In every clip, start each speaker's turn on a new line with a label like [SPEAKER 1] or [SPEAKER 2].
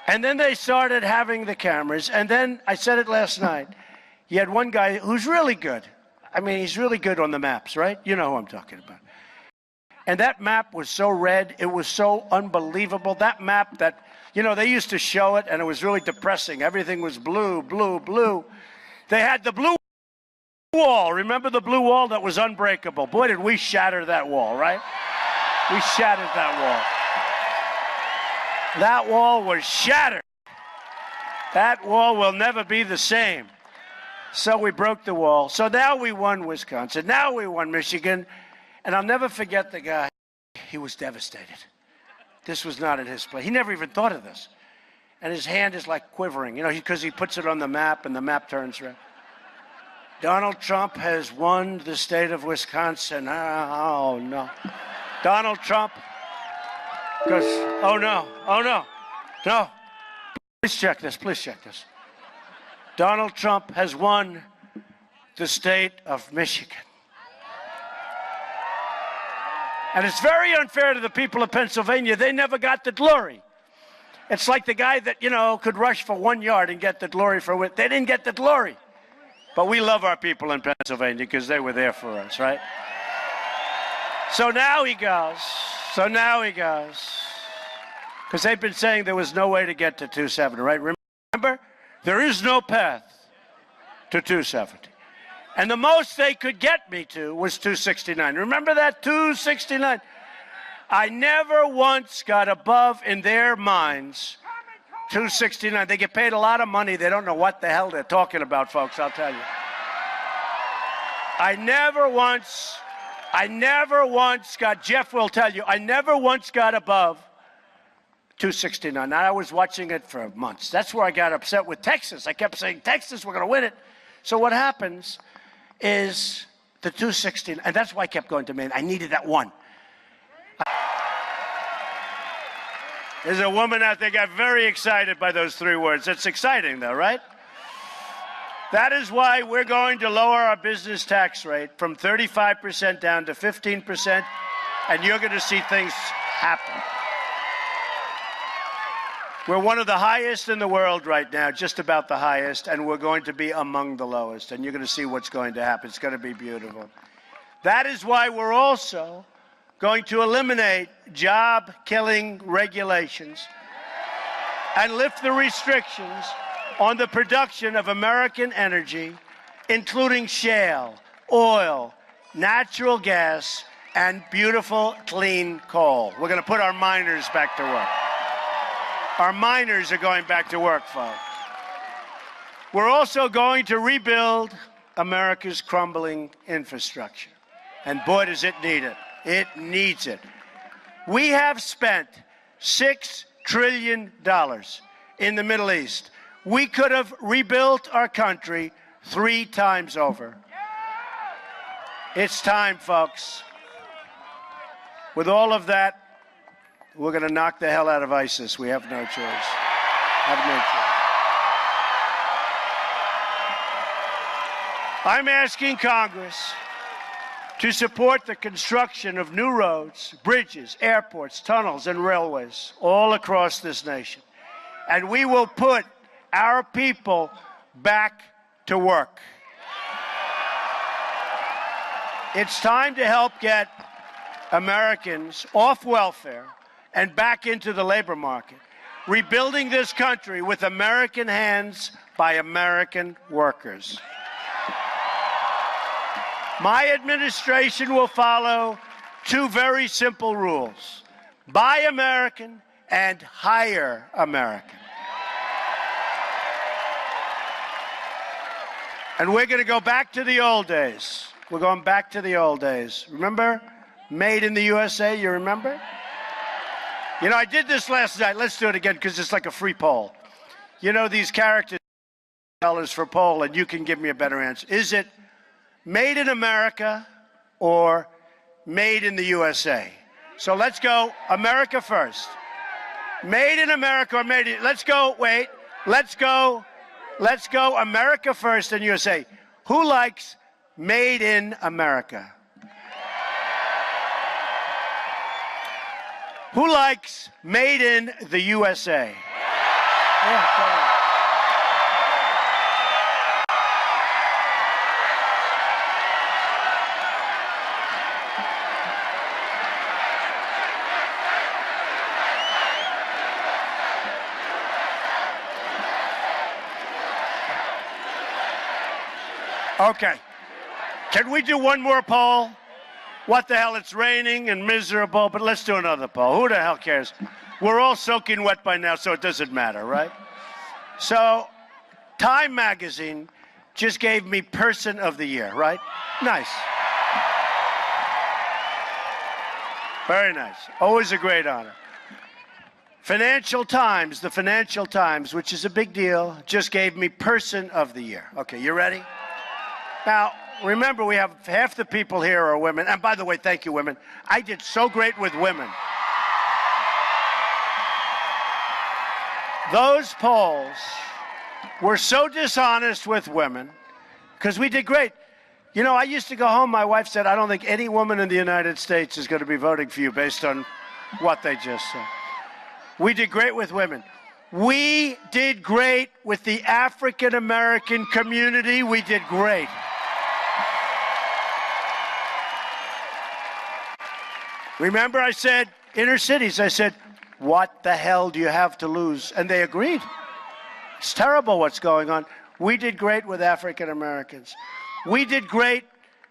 [SPEAKER 1] And then they started having the cameras. And then, I said it last night, you had one guy who's really good. I mean, he's really good on the maps, right? You know who I'm talking about. And that map was so red. It was so unbelievable. That map that, you know, they used to show it, and it was really depressing. Everything was blue, blue, blue. They had the blue wall. Remember the blue wall? That was unbreakable. Boy, did we shatter that wall, right? We shattered that wall. That wall was shattered. That wall will never be the same. So we broke the wall. So now we won Wisconsin. Now we won Michigan. And I'll never forget the guy. He was devastated. This was not in his play. He never even thought of this. And his hand is like quivering, you know, because he puts it on the map and the map turns red. Donald Trump has won the state of Wisconsin. Oh, no. Donald Trump goes, oh, no, no. Please check this, please check this. Donald Trump has won the state of Michigan. And it's very unfair to the people of Pennsylvania. They never got the glory. It's like the guy that, you know, could rush for 1 yard and get the glory for it. They didn't get the glory. But we love our people in Pennsylvania because they were there for us, right? So now he goes. Because they've been saying there was no way to get to 270, right? Remember? There is no path to 270. And the most they could get me to was 269. Remember that? 269. I never once got above, in their minds, 269. They get paid a lot of money. They don't know what the hell they're talking about, folks, I'll tell you. I never once got, Jeff will tell you, I never once got above 269. Now, I was watching it for months. That's where I got upset with Texas. I kept saying, Texas, we're going to win it. So what happens is the 269, and that's why I kept going to Maine. I needed that one. There's a woman out there got very excited by those three words. It's exciting, though, right? That is why we're going to lower our business tax rate from 35% down to 15%, and you're going to see things happen. We're one of the highest in the world right now, just about the highest, and we're going to be among the lowest, and you're going to see what's going to happen. It's going to be beautiful. That is why we're also going to eliminate job-killing regulations and lift the restrictions on the production of American energy, including shale, oil, natural gas, and beautiful, clean coal. We're going to put our miners back to work. Our miners are going back to work, folks. We're also going to rebuild America's crumbling infrastructure. And boy, does it need it. It needs it. We have spent $6 trillion in the Middle East. We could have rebuilt our country 3 times over. It's time, folks. With all of that, we're going to knock the hell out of ISIS. We have no choice. I'm asking Congress to support the construction of new roads, bridges, airports, tunnels, and railways all across this nation. And we will put our people back to work. It's time to help get Americans off welfare and back into the labor market, rebuilding this country with American hands by American workers. My administration will follow 2 very simple rules: buy American and hire American. And we're going to go back to the old days. We're going back to the old days. Remember? Made in the USA, you remember? You know, I did this last night. Let's do it again because it's like a free poll. You know, these characters for poll, and you can give me a better answer. Is it made in America or made in the USA? So let's go America first. Made in America or made in... Let's go, wait. Let's go America first and USA. Who likes made in America? Who likes made in the USA? Yeah, totally. Okay. Can we do one more poll? What the hell? It's raining and miserable, but let's do another poll. Who the hell cares? We're all soaking wet by now, so it doesn't matter, right? So, Time Magazine just gave me Person of the Year, right? Nice. Very nice. Always a great honor. Financial Times, the Financial Times, which is a big deal, just gave me Person of the Year. Okay, you ready? Now, remember, we have half the people here are women. And by the way, thank you, women. I did so great with women. Those polls were so dishonest with women because we did great. You know, I used to go home. My wife said, I don't think any woman in the United States is going to be voting for you based on what they just said. We did great with women. We did great with the African American community. We did great. Remember, I said, inner cities, I said, what the hell do you have to lose? And they agreed. It's terrible what's going on. We did great with African Americans. We did great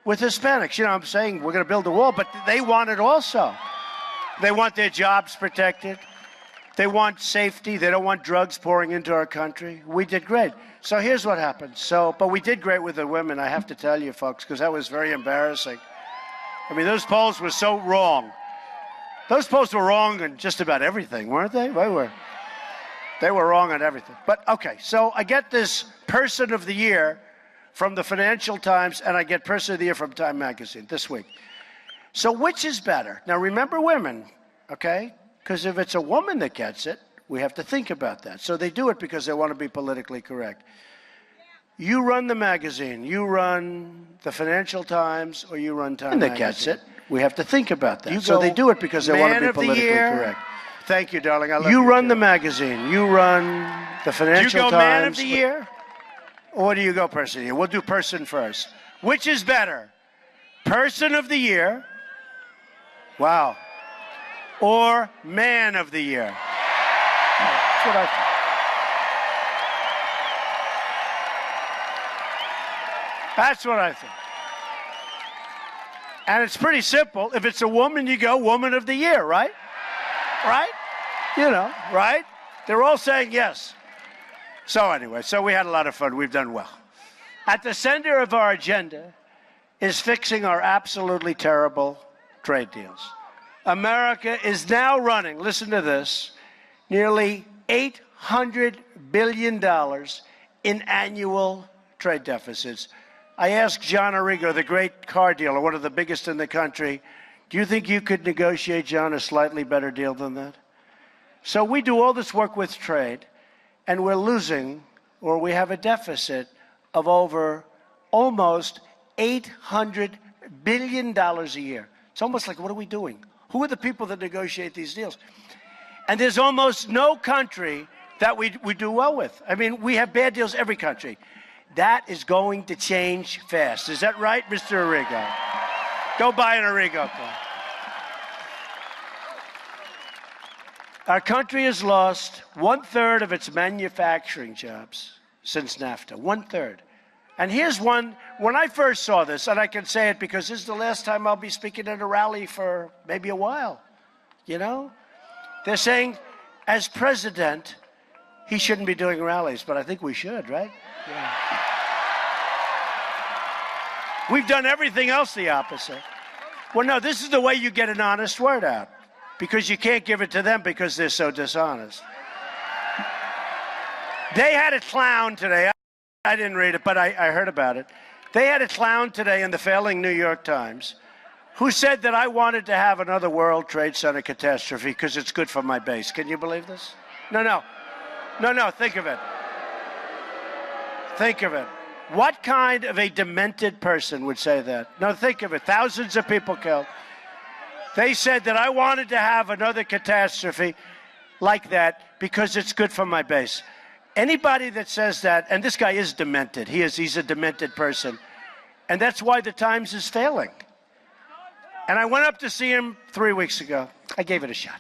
[SPEAKER 1] with Hispanics. You know, I'm saying we're going to build a wall, but they want it also. They want their jobs protected. They want safety. They don't want drugs pouring into our country. We did great. So here's what happened. But we did great with the women, I have to tell you, folks, because that was very embarrassing. I mean, those polls were so wrong. Those polls were wrong on just about everything, weren't they? They were wrong on everything. But, okay, so I get this Person of the Year from the Financial Times, and I get Person of the Year from Time Magazine this week. So which is better? Now, remember women, okay? Because if it's a woman that gets it, we have to think about that. So they do it because they want to be politically correct. You run the magazine, you run the Financial Times, or you run Time Magazine. That gets it. We have to think about that. So they do it because they want to be politically correct. Thank you, darling. I love you. You run the magazine. You run the Financial Times. Do you go Man of the Year? Or do you go Person of the Year? We'll do Person first. Which is better? Person of the Year. Wow. Or Man of the Year. That's what I think. That's what I think. And it's pretty simple. If it's a woman, you go Woman of the Year, right? Right? You know, right? They're all saying yes. So anyway, so we had a lot of fun. We've done well. At the center of our agenda is fixing our absolutely terrible trade deals. America is now running, listen to this, nearly $800 billion in annual trade deficits. I asked John Arrigo, the great car dealer, one of the biggest in the country, do you think you could negotiate, John, a slightly better deal than that? So we do all this work with trade, and we're losing, or we have a deficit of over almost $800 billion a year. It's almost like, what are we doing? Who are the people that negotiate these deals? And there's almost no country that we do well with. I mean, we have bad deals every country. That is going to change fast. Is that right, Mr. Arrigo? Go buy an Arrigo car. Our country has lost 1/3 of its manufacturing jobs since NAFTA. 1/3. And here's one, when I first saw this, and I can say it because this is the last time I'll be speaking at a rally for maybe a while, you know? They're saying, as president, he shouldn't be doing rallies, but I think we should, right? Yeah. We've done everything else the opposite. Well, no, this is the way you get an honest word out, because you can't give it to them because they're so dishonest. They had a clown today. I didn't read it, but I heard about it. They had a clown today in the failing New York Times who said that I wanted to have another World Trade Center catastrophe because it's good for my base. Can you believe this? No, think of it. Think of it. What kind of a demented person would say that? No, think of it. Thousands of people killed. They said that I wanted to have another catastrophe like that because it's good for my base. Anybody that says that, and this guy is demented. He's a demented person. And that's why the Times is failing. And I went up to see him 3 weeks ago. I gave it a shot.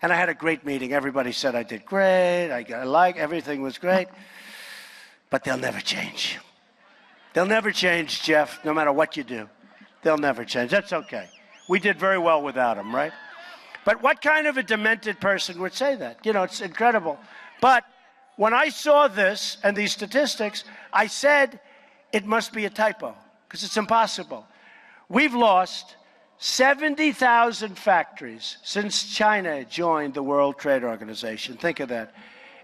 [SPEAKER 1] And I had a great meeting. Everybody said I did great. Everything was great. But they'll never change. They'll never change, Jeff, no matter what you do. They'll never change. That's okay. We did very well without him, right? But what kind of a demented person would say that? You know, it's incredible. But when I saw this and these statistics, I said it must be a typo because it's impossible. We've lost 70,000 factories since China joined the World Trade Organization. Think of that.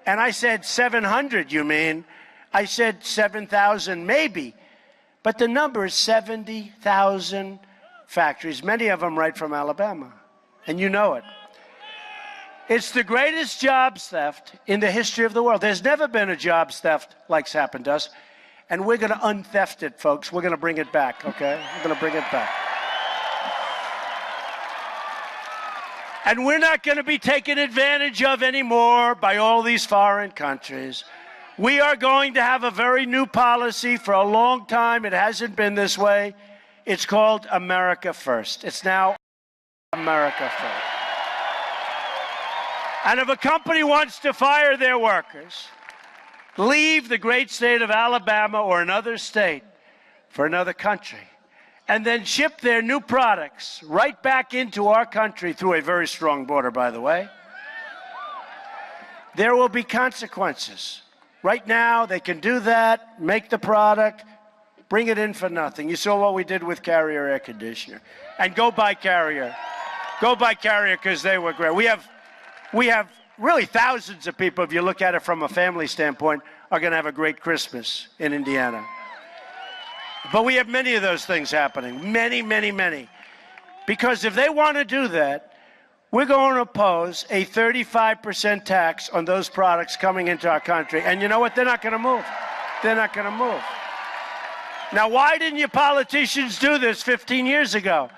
[SPEAKER 1] And I said 700, you mean? I said 7,000 maybe. But the number is 70,000 factories, many of them right from Alabama. And you know it. It's the greatest jobs theft in the history of the world. There's never been a jobs theft like's happened to us. And we're going to untheft it, folks. We're going to bring it back, okay? We're going to bring it back. And we're not going to be taken advantage of anymore by all these foreign countries. We are going to have a very new policy for a long time. It hasn't been this way. It's called America First. It's now America First. And if a company wants to fire their workers, leave the great state of Alabama or another state for another country, and then ship their new products right back into our country through a very strong border, by the way, there will be consequences. Right now, they can do that, make the product, bring it in for nothing. You saw what we did with Carrier air conditioner. And go buy Carrier. Go buy Carrier because they were great. We have really thousands of people, if you look at it from a family standpoint, are going to have a great Christmas in Indiana. But we have many of those things happening. Many, many, many. Because if they want to do that, we're going to impose a 35% tax on those products coming into our country. And you know what? They're not going to move. They're not going to move. Now, why didn't you politicians do this 15 years ago?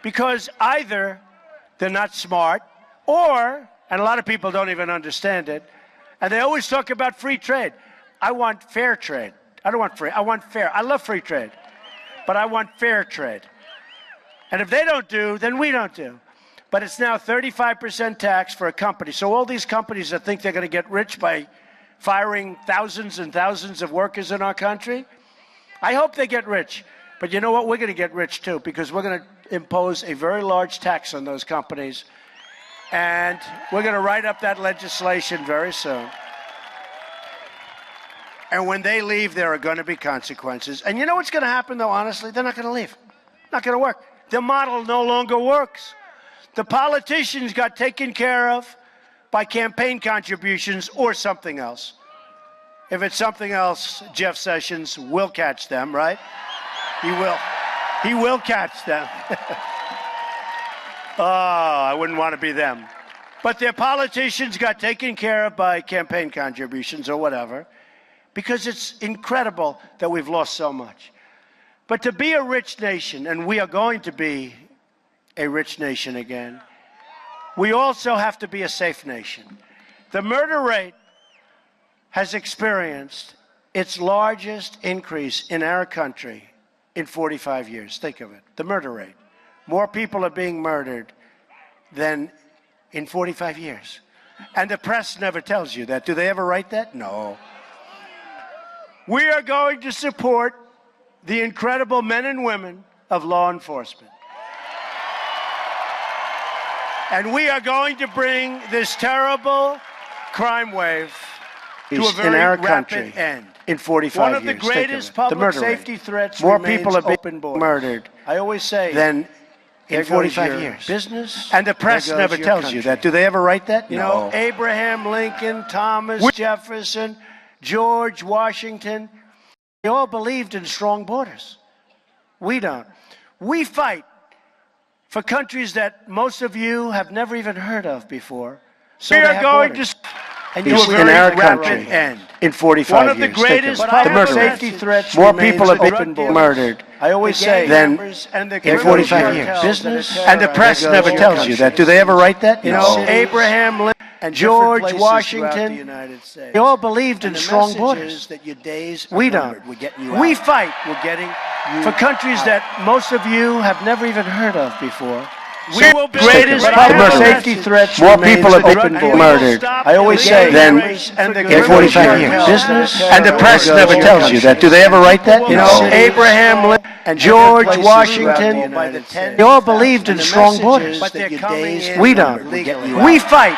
[SPEAKER 1] Because either they're not smart or, and a lot of people don't even understand it, and they always talk about free trade. I want fair trade. I don't want free. I want fair. I love free trade, but I want fair trade. And if they don't do, then we don't do. But it's now 35% tax for a company. So all these companies that think they're going to get rich by firing thousands and thousands of workers in our country, I hope they get rich. But you know what? We're going to get rich too, because we're going to impose a very large tax on those companies. And we're going to write up that legislation very soon. And when they leave, there are going to be consequences. And you know what's going to happen, though, honestly? They're not going to leave. Not going to work. The model no longer works. The politicians got taken care of by campaign contributions or something else. If it's something else, Jeff Sessions will catch them, right? He will. He will catch them. Oh, I wouldn't want to be them. But their politicians got taken care of by campaign contributions or whatever, because it's incredible that we've lost so much. But to be a rich nation, and we are going to be a rich nation again, we also have to be a safe nation. The murder rate has experienced its largest increase in our country in 45 years. Think of it, the murder rate. More people are being murdered than in 45 years. And the press never tells you that. Do they ever write that? No. We are going to support the incredible men and women of law enforcement. And we are going to bring this terrible crime wave to a very rapid end. In 45 years. One of the greatest public safety threats remains open borders. More people are being murdered. I always say than in 45 years. Business. And the press never tells you that. Do they ever write that? You know, Abraham Lincoln, Thomas Jefferson, George Washington, they all believed in strong borders. We don't. We fight for countries that most of you have never even heard of before. So we are going to and you in our country end in 45 years. One of the greatest public safety threats. More people are being murdered. I always say than in 45 years. Business and the press never tells you that. Do they ever write that? You know, Abraham Lincoln. and
[SPEAKER 2] George
[SPEAKER 1] Washington,
[SPEAKER 2] Washington,
[SPEAKER 1] the United States.
[SPEAKER 2] they all believed in strong borders.
[SPEAKER 1] That your days
[SPEAKER 2] we don't. We fight for countries that most of you have never even heard of before.
[SPEAKER 1] We will build
[SPEAKER 2] greatest public safety threats. More people have been murdered. I always say
[SPEAKER 1] then
[SPEAKER 2] in 45 years. Business and the press never tells you that. Do they ever write that? You know, Abraham Lincoln and George Washington, they all believed in strong borders. We don't. We fight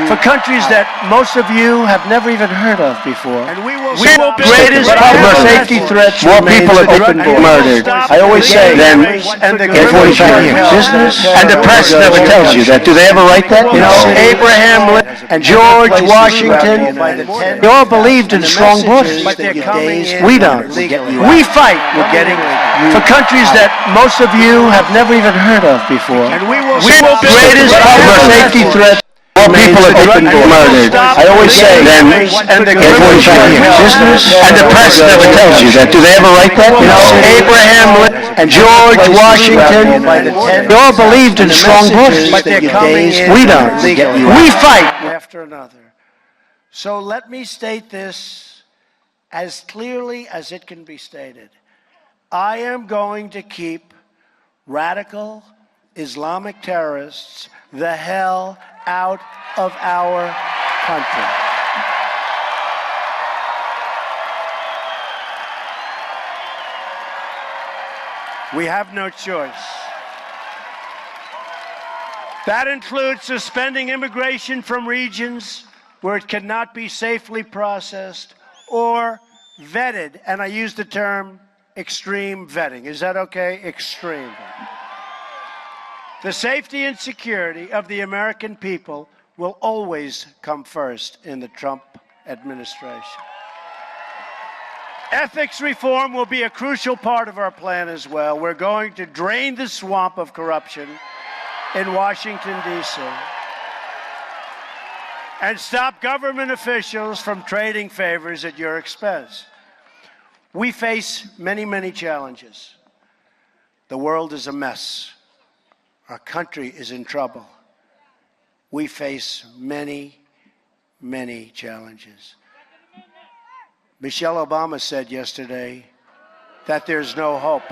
[SPEAKER 2] for countries that most of you have never even heard of before.
[SPEAKER 1] We will
[SPEAKER 2] greatest public safety threats. More people have been murdered. I always say then in 45 years. Business and the press never tells you that. Do they ever write that? You know, Abraham Lincoln and George Washington, they all believed in strong borders. We don't. We fight for countries that most of you have never even heard of before. Greatest public safety threats. More people have been murdered. I always say then in 45 years. Business and the press never tells you that. Do they ever write that? You know, Abraham Lincoln and George Washington, they all believed in strong borders. We don't. We fight.
[SPEAKER 1] After another. So let me state this as clearly as it can be stated. I am going to keep radical Islamic terrorists the hell out of our country. We have no choice. That includes suspending immigration from regions where it cannot be safely processed or vetted. And I use the term extreme vetting. Is that okay? Extreme. The safety and security of the American people will always come first in the Trump administration. Ethics reform will be a crucial part of our plan as well. We're going to drain the swamp of corruption in Washington, D.C. and stop government officials from trading favors at your expense. We face many, many challenges. The world is a mess. Our country is in trouble. We face many, many challenges. Michelle Obama said yesterday that there's no hope.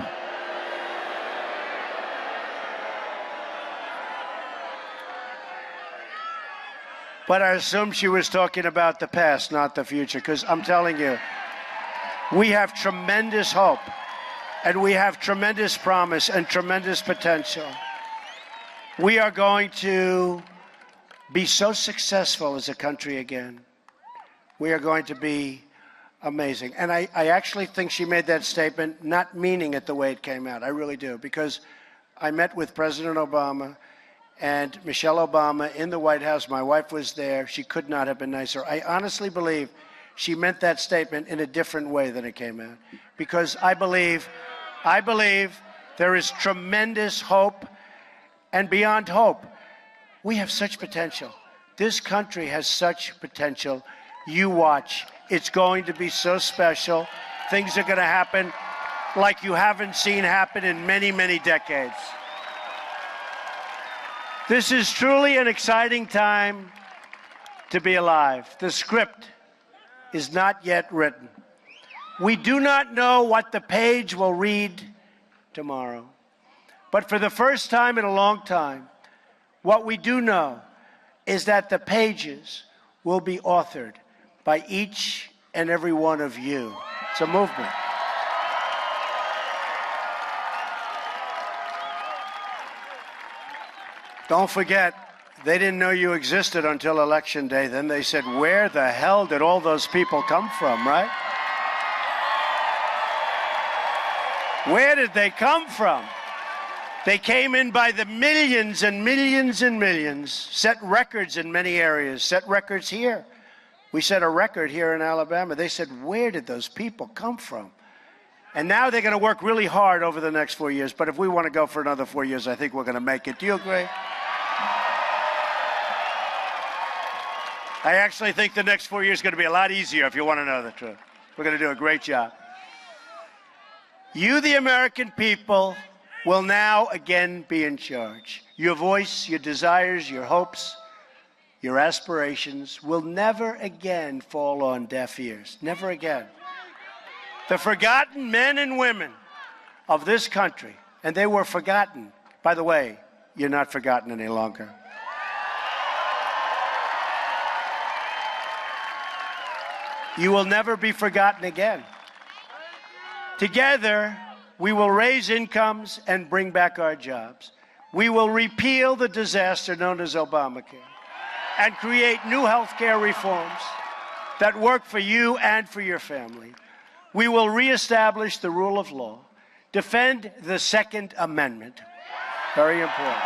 [SPEAKER 1] But I assume she was talking about the past, not the future, because I'm telling you, we have tremendous hope, and we have tremendous promise and tremendous potential. We are going to be so successful as a country again. We are going to be amazing. And I actually think she made that statement not meaning it the way it came out. I really do, because I met with President Obama and Michelle Obama in the White House. My wife was there. She could not have been nicer. I honestly believe she meant that statement in a different way than it came out, because I believe there is tremendous hope, and beyond hope, we have such potential. This country has such potential. You watch. It's going to be so special. Things are going to happen like you haven't seen happen in many, many decades. This is truly an exciting time to be alive. The script is not yet written. We do not know what the page will read tomorrow. But for the first time in a long time, what we do know is that the pages will be authored by each and every one of you. It's a movement. Don't forget, they didn't know you existed until Election Day. Then they said, where the hell did all those people come from, right? Where did they come from? They came in by the millions and millions and millions, set records in many areas, set records here. We set a record here in Alabama. They said, where did those people come from? And now they're going to work really hard over the next 4 years. But if we want to go for another 4 years, I think we're going to make it. Do you agree? I actually think the next 4 years is going to be a lot easier, if you want to know the truth. We're going to do a great job. You, the American people, will now again be in charge. Your voice, your desires, your hopes, your aspirations will never again fall on deaf ears. Never again. The forgotten men and women of this country, and they were forgotten. By the way, you're not forgotten any longer. You will never be forgotten again. Together, we will raise incomes and bring back our jobs. We will repeal the disaster known as Obamacare and create new health care reforms that work for you and for your family. We will reestablish the rule of law, defend the Second Amendment, very important.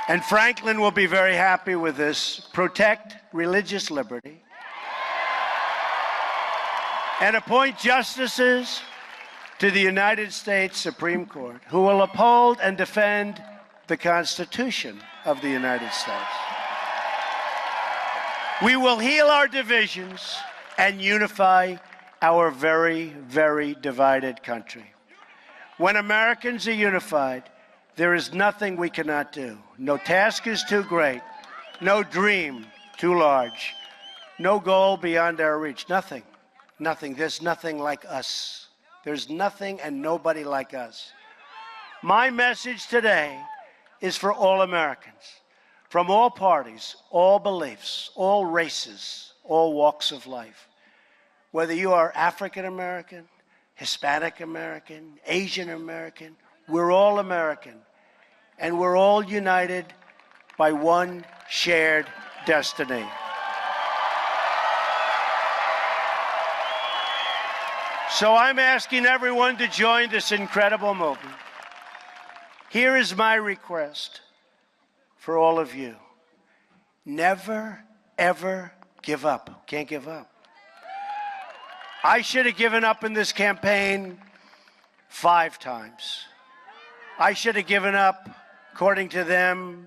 [SPEAKER 1] And Franklin will be very happy with this, protect religious liberty, and appoint justices to the United States Supreme Court who will uphold and defend the Constitution of the United States. We will heal our divisions and unify our very, very divided country. When Americans are unified, there is nothing we cannot do. No task is too great, no dream too large, no goal beyond our reach. Nothing, nothing. There's nothing like us. There's nothing and nobody like us. My message today is for all Americans, from all parties, all beliefs, all races, all walks of life. Whether you are African American, Hispanic American, Asian American, we're all American, and we're all united by one shared destiny. So I'm asking everyone to join this incredible movement. Here is my request for all of you. Never, ever give up. Can't give up. I should have given up in this campaign 5 times. I should have given up, according to them,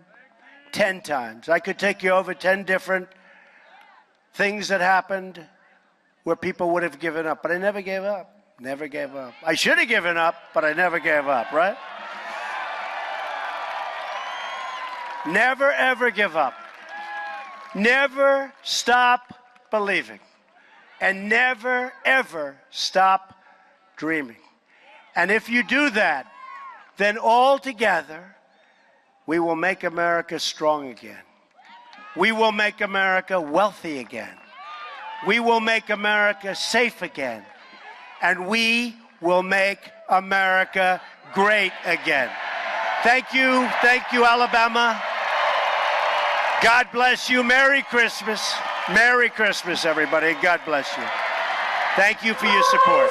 [SPEAKER 1] 10 times. I could take you over 10 different things that happened where people would have given up, but I never gave up. Never gave up. I should have given up, but I never gave up, right? Never, ever give up. Never stop believing. And never, ever stop dreaming. And if you do that, then all together, we will make America strong again. We will make America wealthy again. We will make America safe again. And we will make America great again. Thank you, Alabama. God bless you. Merry Christmas. Merry Christmas, everybody. God bless you. Thank you for your support.